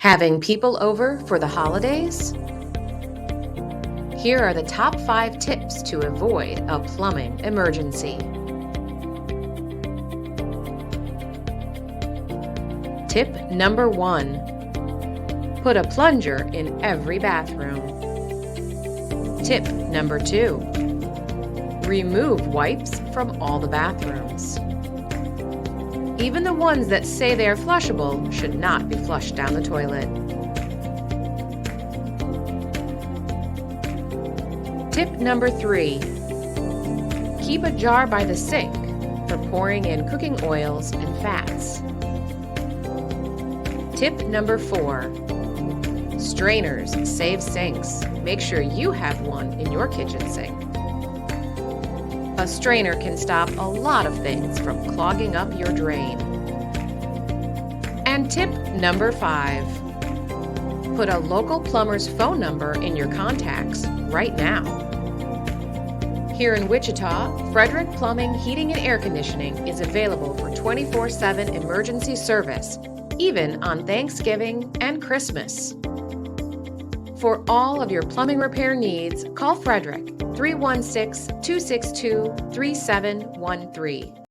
Having people over for the holidays? Here are the top 5 tips to avoid a plumbing emergency. Tip number 1. Put a plunger in every bathroom. Tip number 2. Remove wipes from all the bathrooms. Even the ones that say they are flushable should not be flushed down the toilet. Tip number 3. Keep a jar by the sink for pouring in cooking oils and fats. Tip number 4. Strainers save sinks. Make sure you have one in your kitchen sink. A strainer can stop a lot of things from clogging up your drain. And tip number 5. Put a local plumber's phone number in your contacts right now. Here in Wichita, Frederick Plumbing, Heating and Air Conditioning is available for 24/7 emergency service, even on Thanksgiving and Christmas. For all of your plumbing repair needs, call Frederick 316-262-3713.